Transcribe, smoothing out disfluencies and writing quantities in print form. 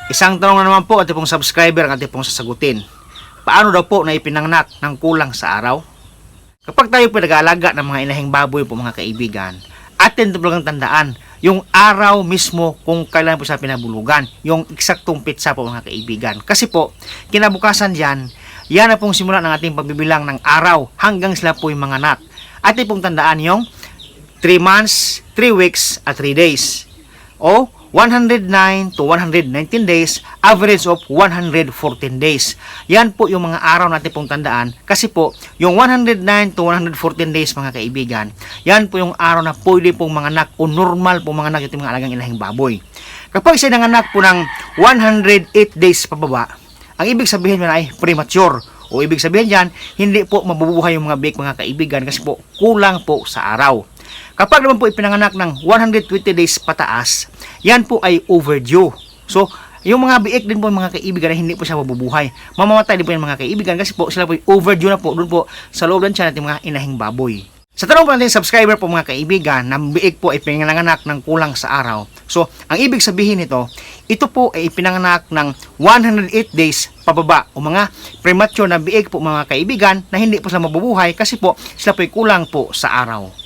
Isang tanong na naman po at pong subscriber ang ating pong sasagutin. Paano daw po na ipinanganak ng kulang sa araw? Kapag tayo po nag-aalaga ng mga inahing baboy po mga kaibigan, atin ito talagang tandaan yung araw mismo kung kailan po sa pinabulugan, yung eksaktong pitsa po mga kaibigan. Kasi po, kinabukasan yan na pong simula ng ating pagbibilang ng araw hanggang sila po yung mga anak. Atin pong tandaan yung 3 months, 3 weeks, at 3 days. O 109 to 119 days, average of 114 days. Yan po yung mga araw natin pong tandaan. Kasi po, yung 109 to 114 days mga kaibigan, yan po yung araw na pwede pong manganak o normal pong manganak yung mga alagang inahing baboy. Kapag siya nanganak po ng 108 days pababa, ang ibig sabihin nyo ay premature. O ibig sabihin dyan, hindi po mabubuhay yung mga biik mga kaibigan kasi po kulang po sa araw. Kapag naman po ipinanganak ng 120 days pataas, yan po ay overdue. So, yung mga biik din po mga kaibigan na hindi po siya mabubuhay. Mamamatay din po yung mga kaibigan kasi po sila po overdue na po doon po sa loob ng tiyan natin mga inahing baboy. Sa tanong po natin subscriber po mga kaibigan, na biik po ay pinanganak ng kulang sa araw. So, ang ibig sabihin nito, ito po ay ipinanganak ng 108 days pababa o mga premature na biik po mga kaibigan na hindi po sila mabubuhay kasi po sila po ay kulang po sa araw.